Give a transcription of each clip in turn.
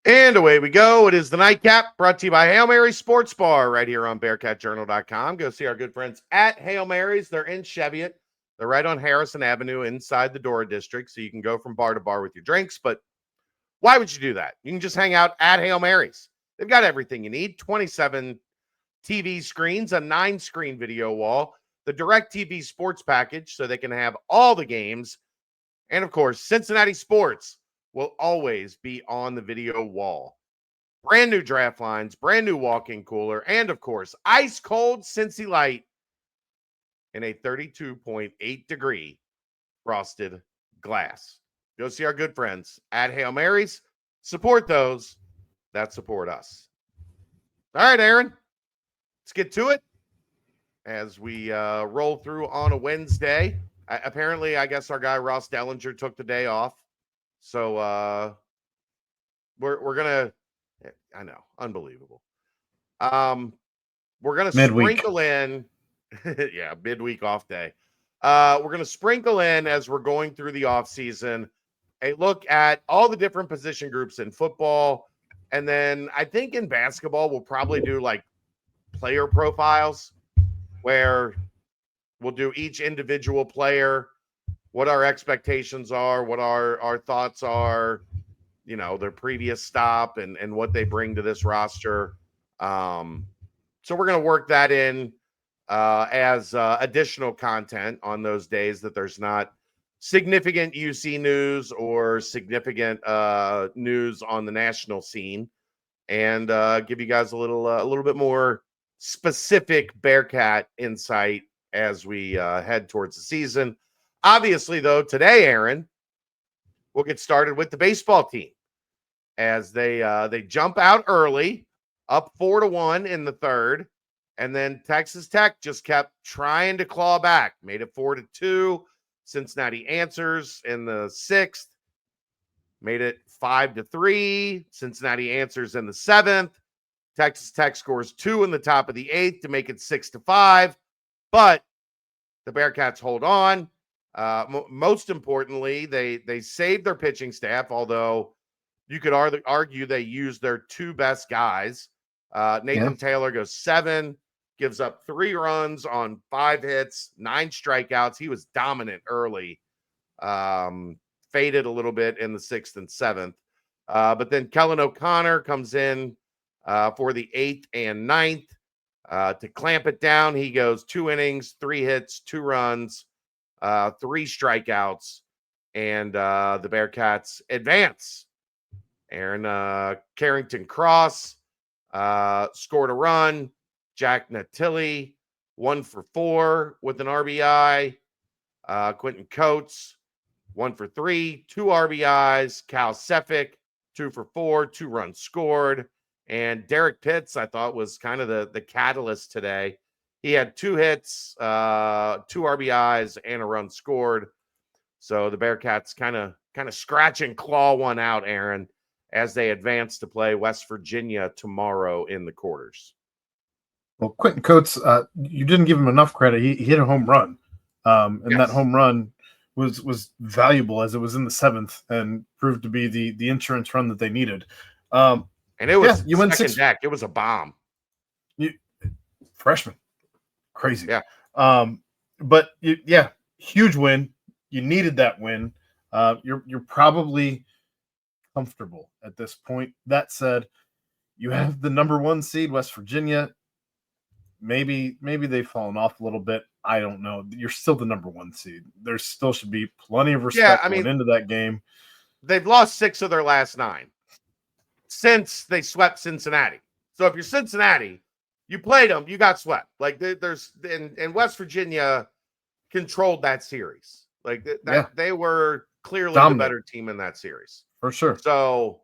And away we go. It is the Nightcap, brought to you by Hail Mary Sports Bar right here on BearcatJournal.com. Go see our good friends at Hail Mary's. They're in Cheviot. They're right on Harrison Avenue inside the Dora District, so you can go from bar to bar with your drinks. But why would you do that? You can just hang out at Hail Mary's. They've got everything you need. 27 TV screens, a 9-screen video wall, the DirecTV sports package so they can have all the games. And, of course, Cincinnati sports will always be on the video wall. Brand new draft lines, brand new walk-in cooler, and, of course, ice-cold Cincy Light in a 32.8-degree frosted glass. Go see our good friends at Hail Mary's. Support those that support us. All right, Aaron, let's get to it as we roll through on a Wednesday. Apparently, I guess our guy Ross Dellinger took the day off. So we're gonna, I know, unbelievable. We're gonna sprinkle in, yeah, midweek off day. We're gonna sprinkle in as we're going through the off season a look at all the different position groups in football, and then I think in basketball we'll probably do like player profiles where we'll do each individual player, what our expectations are, what our thoughts are, you know, their previous stop and what they bring to this roster. So we're going to work that in as additional content on those days that there's not significant UC news or significant news on the national scene, and give you guys a little bit more specific Bearcat insight as we head towards the season. Obviously, though, today, Aaron, we'll get started with the baseball team as they jump out early, up 4-1 in the third, and then Texas Tech just kept trying to claw back, made it 4-2. Cincinnati answers in the sixth, made it 5-3. Cincinnati answers in the seventh. Texas Tech scores 2 in the top of the eighth to make it 6-5, but the Bearcats hold on. Most importantly, they saved their pitching staff, although you could argue they used their 2 best guys. Nathan Taylor goes 7, gives up 3 runs on 5 hits, 9 strikeouts. He was dominant early, faded a little bit in the 6th and 7th. But then Kellen O'Connor comes in for the 8th and 9th to clamp it down. He goes 2 innings, 3 hits, 2 runs, 3 strikeouts, and the Bearcats advance. Aaron Carrington Cross scored a run. Jack Natilli 1 for 4 with an RBI. Quentin Coates 1 for 3, 2 RBIs. Cal Cefic 2 for 4, 2 runs scored. And Derek Pitts, I thought, was kind of the catalyst today. He had 2 hits, 2 RBIs, and a run scored. So the Bearcats kind of scratch and claw one out, Aaron, as they advance to play West Virginia tomorrow in the quarters. Well, Quentin Coates, you didn't give him enough credit. He hit a home run, and that home run was valuable as it was in the 7th and proved to be the insurance run that they needed. And it was you went second deck. It was a bomb. Freshman, crazy. Yeah. But huge win. You needed that win. You're probably comfortable at this point. That said, you have the number 1 seed, West Virginia. Maybe they've fallen off a little bit. I don't know. You're still the number 1 seed. There still should be plenty of respect going into that game. They've lost 6 of their last 9 since they swept Cincinnati. So if you're Cincinnati, you played them, you got swept. Like there's and West Virginia controlled that series. Like they were clearly the better team in that series. For sure. So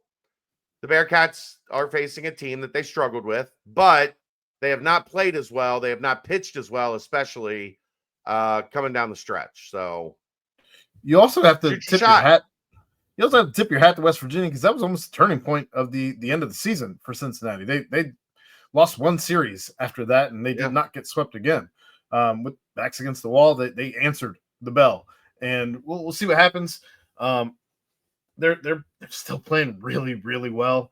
the Bearcats are facing a team that they struggled with, but they have not played as well. They have not pitched as well, especially coming down the stretch. So you also have to tip your hat. You also have to tip your hat to West Virginia because that was almost the turning point of the end of the season for Cincinnati. They lost 1 series after that, and they did not get swept again. With backs against the wall, they answered the bell, and we'll see what happens. They're still playing really, really well.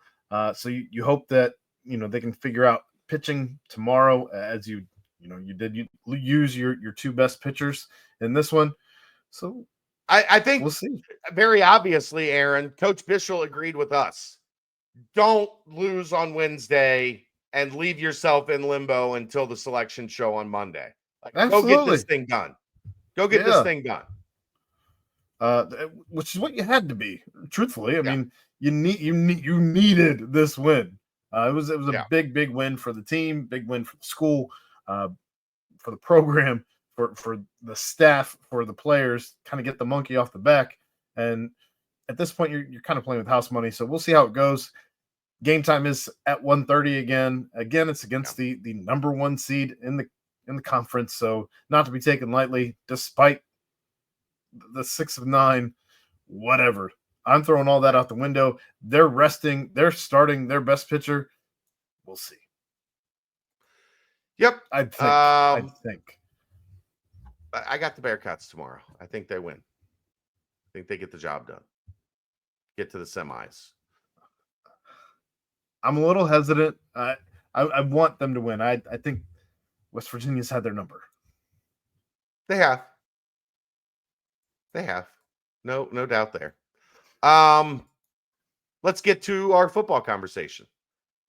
So you hope that they can figure out pitching tomorrow, as you use your two best pitchers in this one. So I think we'll see. Very obviously, Aaron, Coach Bishel agreed with us. Don't lose on Wednesday and leave yourself in limbo until the selection show on Monday. Like, go get this Absolutely. thing done. Go get this Yeah. thing done. Which is what you had to be. Truthfully, I Yeah. mean, you needed this win. It was a Yeah. big win for the team, big win for the school, for the program, for the staff, for the players. Kind of get the monkey off the back. And at this point, you're kind of playing with house money. So we'll see how it goes. Game time is at 1:30 again. Again, it's against the number one seed in the conference, so not to be taken lightly, despite the 6 of 9, whatever. I'm throwing all that out the window. They're resting. They're starting their best pitcher. We'll see. Yep. I think. I got the Bearcats tomorrow. I think they win. I think they get the job done. Get to the semis. I'm a little hesitant. I want them to win. I think West Virginia's had their number. They have. No doubt there. Let's get to our football conversation.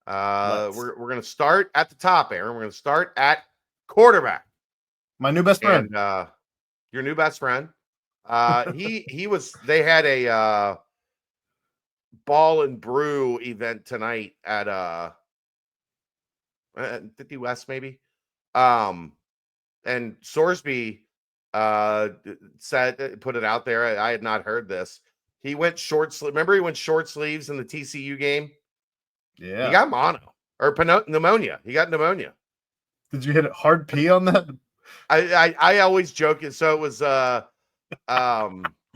We're going to start at the top, Aaron. We're going to start at quarterback. My new best friend. And your new best friend. They had a Ball and Brew event tonight at 50 West, maybe. And Sorsby put it out there. I had not heard this. He went short sleeve. Remember, he went short sleeves in the TCU game. Yeah, he got mono or pneumonia. He got pneumonia. Did you hit a hard P on that? I always joke it. So it was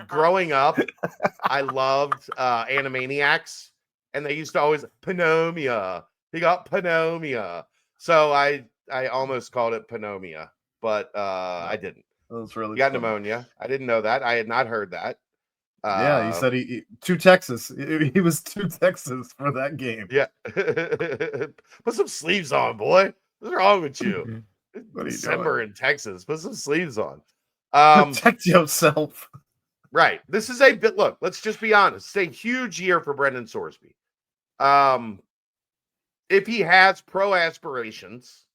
growing up, I loved Animaniacs, and they used to always pneumonia. He got pneumonia. So I almost called it pneumonia, but I didn't. That's really he got pneumonia. I didn't know that. I had not heard that. Yeah, he said he to Texas. He was to Texas for that game. Yeah. Put some sleeves on, boy. What's wrong with you? December in Texas. Put some sleeves on. Protect yourself. Right. This is a bit. Look, let's just be honest. It's a huge year for Brendan Sorsby. If he has pro aspirations,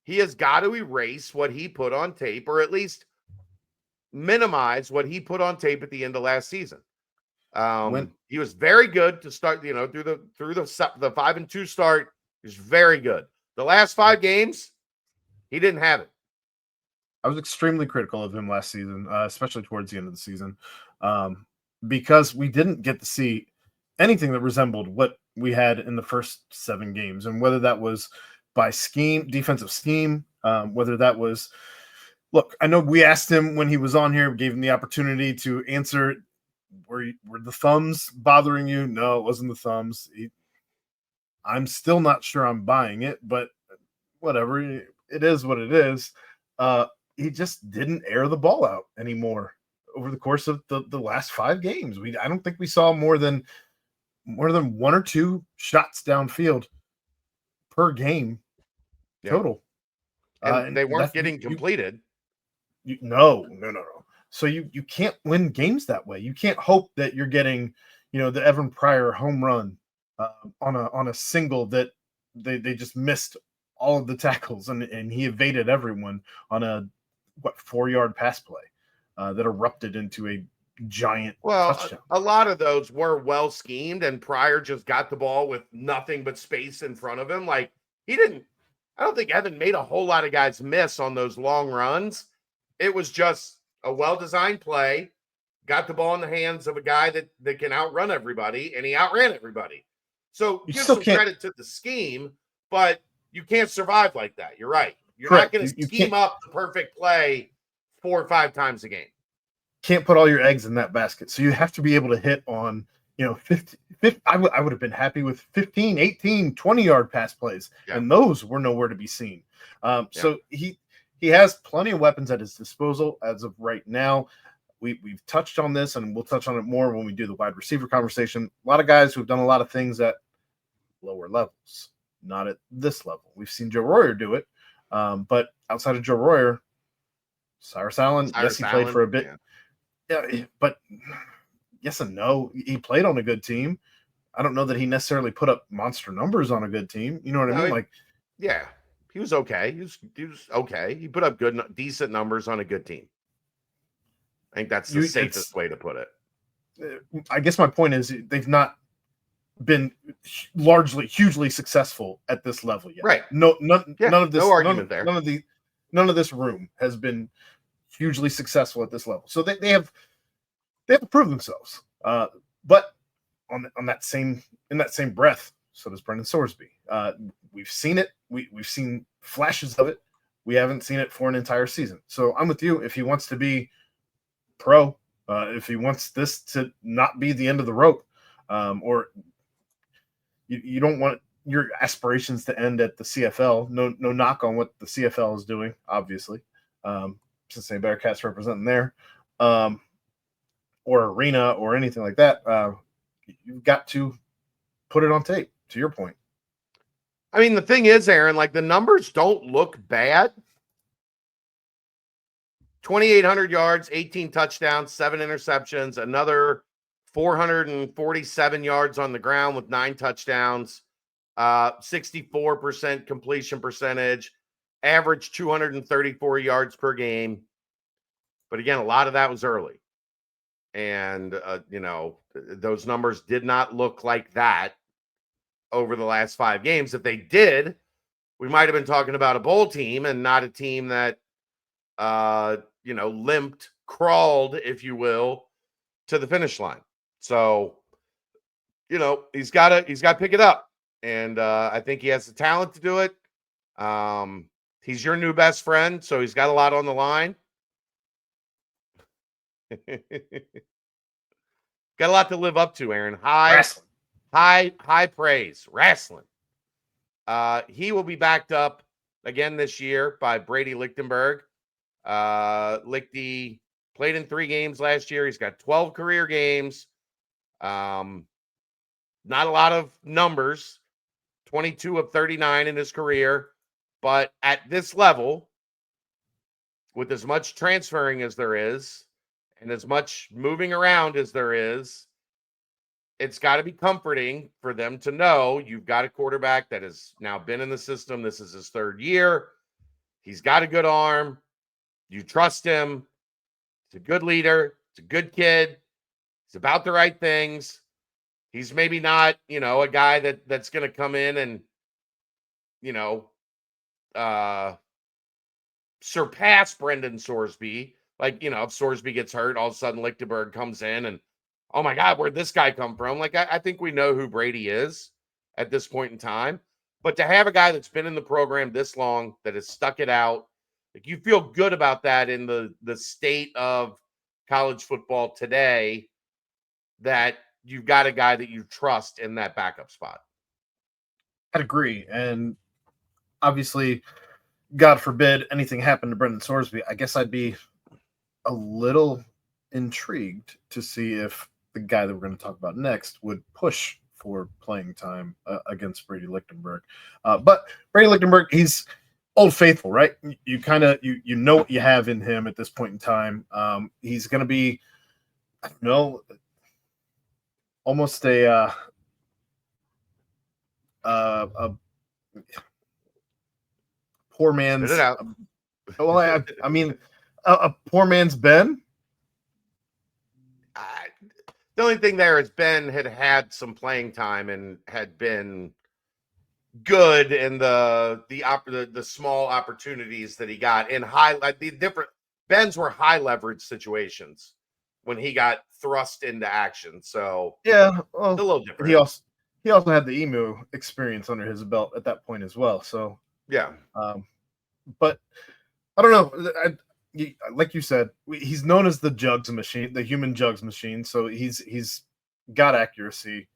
he has got to erase what he put on tape, or at least minimize what he put on tape at the end of last season. He was very good to start, through the 5-2 start. He was very good. The last 5 games, he didn't have it. I was extremely critical of him last season, especially towards the end of the season, because we didn't get to see anything that resembled what we had in the first 7 games, and whether that was by scheme, defensive scheme, whether that was. Look, I know we asked him when he was on here, we gave him the opportunity to answer. Were the thumbs bothering you? No, it wasn't the thumbs. I'm still not sure I'm buying it, but whatever. It is what it is. He just didn't air the ball out anymore over the course of the last 5 games. I don't think we saw more than 1 or 2 shots downfield per game total. And they weren't getting completed. No. So you can't win games that way. You can't hope that you're getting, the Evan Pryor home run on a single that they just missed all of the tackles and he evaded everyone on a 4-yard pass play that erupted into a giant touchdown. A lot of those were well schemed, and Pryor just got the ball with nothing but space in front of him. Like, I don't think Evan made a whole lot of guys miss on those long runs. It was just a well-designed play, got the ball in the hands of a guy that can outrun everybody, and he outran everybody. So give some credit to the scheme, but you can't survive like that. You're right. You're not going to scheme up the perfect play 4 or 5 times a game. Can't put all your eggs in that basket. So you have to be able to hit on, 50, I would have been happy with 15, 18, 20-yard pass plays, and those were nowhere to be seen. So he has plenty of weapons at his disposal as of right now. We've touched on this, and we'll touch on it more when we do the wide receiver conversation. A lot of guys who've done a lot of things at lower levels, not at this level. We've seen Joe Royer do it, but outside of Joe Royer, Cyrus Allen, yes, he played for a bit. Yeah, but yes and no. He played on a good team. I don't know that he necessarily put up monster numbers on a good team. You know what I mean? Yeah, he was okay. He was okay. He put up decent numbers on a good team. I think that's the safest way to put it. I guess my point is they've not been largely hugely successful at this level yet. Right. None of this. No argument there. None of this room has been hugely successful at this level. So they have to prove themselves. But in that same breath, so does Brendan Sorsby. We've seen it. We've seen flashes of it. We haven't seen it for an entire season. So I'm with you. If he wants to be pro, if he wants this to not be the end of the rope, or you don't want your aspirations to end at the CFL. No knock on what the CFL is doing, obviously. Cincinnati Bearcats representing there, or arena or anything like that. You've got to put it on tape, to your point. I mean, the thing is, Aaron, like the numbers don't look bad. 2,800 yards, 18 touchdowns, 7 interceptions, another 447 yards on the ground with 9 touchdowns, 64% completion percentage, average 234 yards per game. But again, a lot of that was early. And, those numbers did not look like that over the last 5 games. If they did, we might have been talking about a bowl team and not a team that, limped, crawled, if you will, to the finish line. So, he's got to pick it up. And I think he has the talent to do it. He's your new best friend, so he's got a lot on the line. Got a lot to live up to, Aaron. High praise. Wrestling. He will be backed up again this year by Brady Lichtenberg. Lichty played in 3 games last year. He's got 12 career games. Not a lot of numbers. 22 of 39 in his career. But at this level, with as much transferring as there is, and as much moving around as there is, it's got to be comforting for them to know you've got a quarterback that has now been in the system. This is his 3rd year. He's got a good arm. You trust him. He's a good leader. He's a good kid. He's about the right things. He's maybe not, a guy that's going to come in and, surpass Brendan Sorsby. Like, if Sorsby gets hurt, all of a sudden Lichtenberg comes in and, oh my God, where'd this guy come from? Like, I think we know who Brady is at this point in time. But to have a guy that's been in the program this long, that has stuck it out, like you feel good about that in the state of college football today, that you've got a guy that you trust in that backup spot. I'd agree. And obviously, God forbid anything happened to Brendan Sorsby, I guess I'd be a little intrigued to see if the guy that we're going to talk about next would push for playing time against Brady Lichtenberg. But Brady Lichtenberg, he's old faithful, right? You kind of you know what you have in him at this point in time. He's going to be, I don't know, almost a poor man's. Spit it out. Well, I mean, a poor man's Ben. The only thing there is Ben had some playing time and had been good in the small opportunities that he got in Ben's were high leverage situations when he got thrust into action. So yeah, well, it's a little different. He also had the emu experience under his belt at that point as well. So yeah, but I don't know. Like you said, he's known as the jugs machine, the human jugs machine. So he's got accuracy.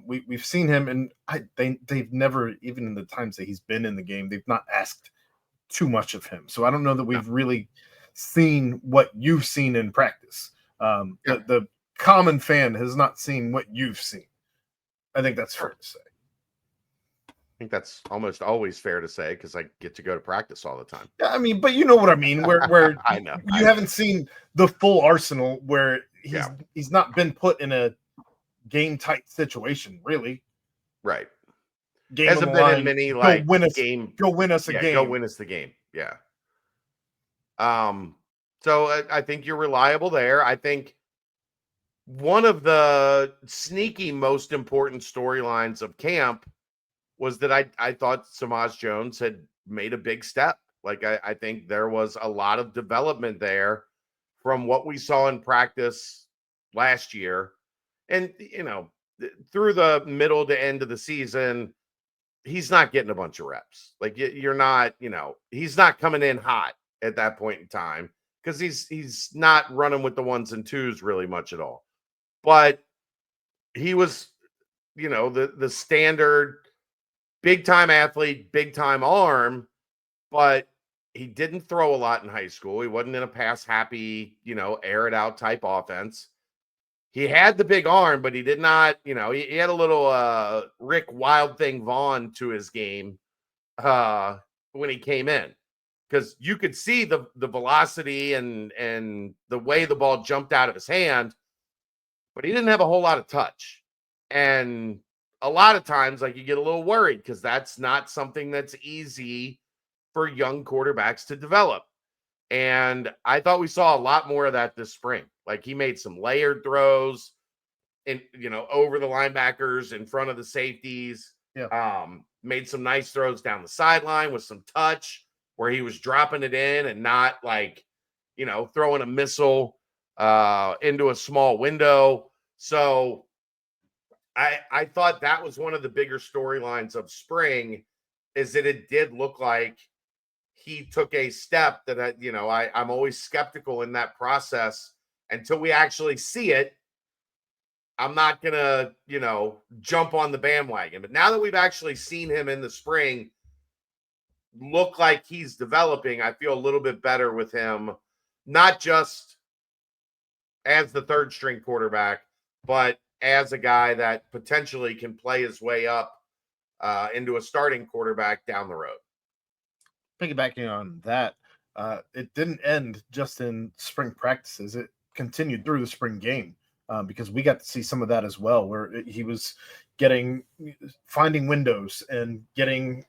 We've seen him, and they've never, even in the times that he's been in the game, they've not asked too much of him. So I don't know that we've really seen what you've seen in practice. The common fan has not seen what you've seen. I think that's fair to say. think that's almost always fair to say because I get to go to practice all the time. Yeah, I mean, but you know what I mean. Where I know. you haven't seen the full arsenal, where he's not been put in a game tight situation, really. Right. Game Hasn't on the been line. in many Go like win us. game. Go win us a Yeah, game. go win us the game. Yeah. So I think you're reliable there. I think one of the sneaky most important storylines of camp was that I thought Samaj Jones had made a big step. Like I think there was a lot of development there from what we saw in practice last year. And through the middle to end of the season, he's not getting a bunch of reps. Like you're not, he's not coming in hot at that point in time because he's not running with the ones and twos really much at all. But he was, the standard big time athlete, big time arm, but he didn't throw a lot in high school. He wasn't in a pass happy, air it out type offense. He had the big arm, but he did not, he had a little Rick Wild Thing Vaughn to his game when he came in. Because you could see the velocity and the way the ball jumped out of his hand, but he didn't have a whole lot of touch. And a lot of times, like, you get a little worried because that's not something that's easy for young quarterbacks to develop. And I thought we saw a lot more of that this spring. Like, he made some layered throws in, over the linebackers in front of the safeties. Yeah. Made some nice throws down the sideline with some touch where he was dropping it in and not like, throwing a missile into a small window. So I thought that was one of the bigger storylines of spring, is that it did look like he took a step that I'm always skeptical in that process until we actually see it. I'm not gonna, jump on the bandwagon. But now that we've actually seen him in the spring look like he's developing, I feel a little bit better with him, not just as the third string quarterback, but as a guy that potentially can play his way up into a starting quarterback down the road. Piggybacking on that, it didn't end just in spring practices. It continued through the spring game because we got to see some of that as well, where he was finding windows and getting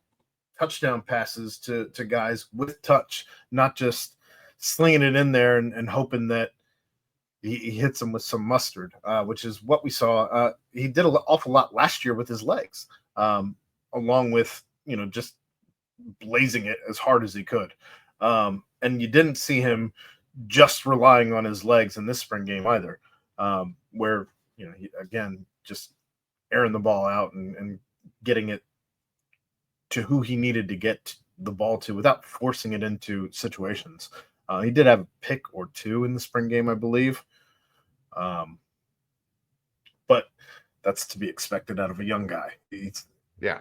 touchdown passes to guys with touch, not just slinging it in there and hoping that he hits them with some mustard, which is what we saw. He did an awful lot last year with his legs, along with, just blazing it as hard as he could. And you didn't see him just relying on his legs in this spring game either, where, he, again, just airing the ball out and getting it to who he needed to get the ball to without forcing it into situations. He did have a pick or two in the spring game, I believe. But that's to be expected out of a young guy. He's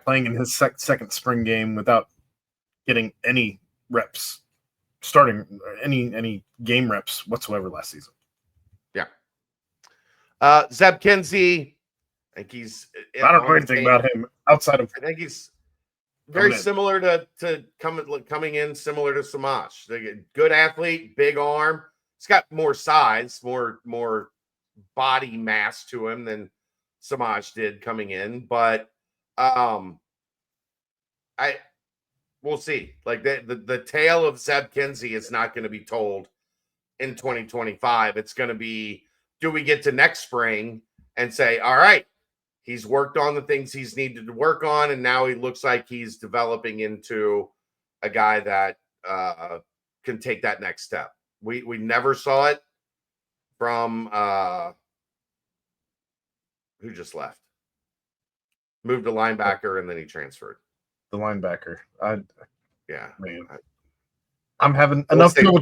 playing in his second spring game without getting any reps, starting any game reps whatsoever last season. Yeah. Zeb Kinsey, I think he's. I don't know anything about him outside of. I think he's very similar to coming in similar to Samaj. Good athlete, big arm. He's got more size, more body mass to him than Samaj did coming in, but we'll see. Like the tale of Zeb Kinsey is not going to be told in 2025. It's going to be, do we get to next spring and say, all right, he's worked on the things he's needed to work on, and now he looks like he's developing into a guy that can take that next step. We never saw it from who just left. Moved to linebacker, and then he transferred. The linebacker. Man. I'm having enough trouble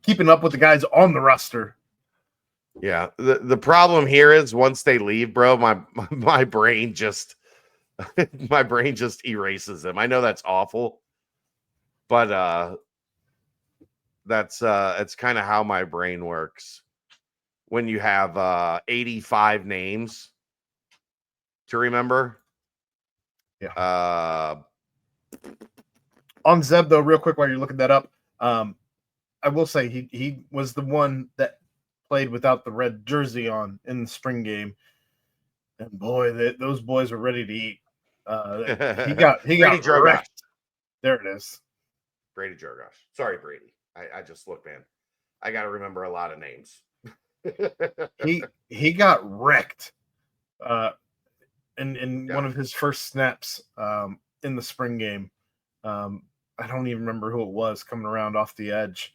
keeping up with the guys on the roster. Yeah. The problem here is once they leave, bro, my brain just my brain just erases them. I know that's awful, but that's kind of how my brain works. When you have 85 names to remember, On Zeb, though, real quick while you're looking that up, I will say he was the one that played without the red jersey on in the spring game, and boy, those boys were ready to eat. He got Drogosh. wrecked. There it is. Brady Drogosh. Sorry, Brady. I just look, man. I got to remember a lot of names. he got wrecked in one of his first snaps in the spring game. I don't even remember who it was coming around off the edge,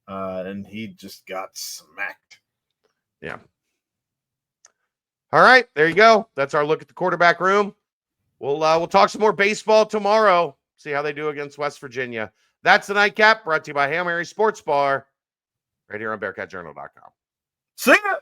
and he just got smacked. Yeah. All right, there you go. That's our look at the quarterback room. We'll talk some more baseball tomorrow. See how they do against West Virginia. That's the Nightcap, brought to you by Hail Mary Sports Bar, right here on BearcatJournal.com. See ya!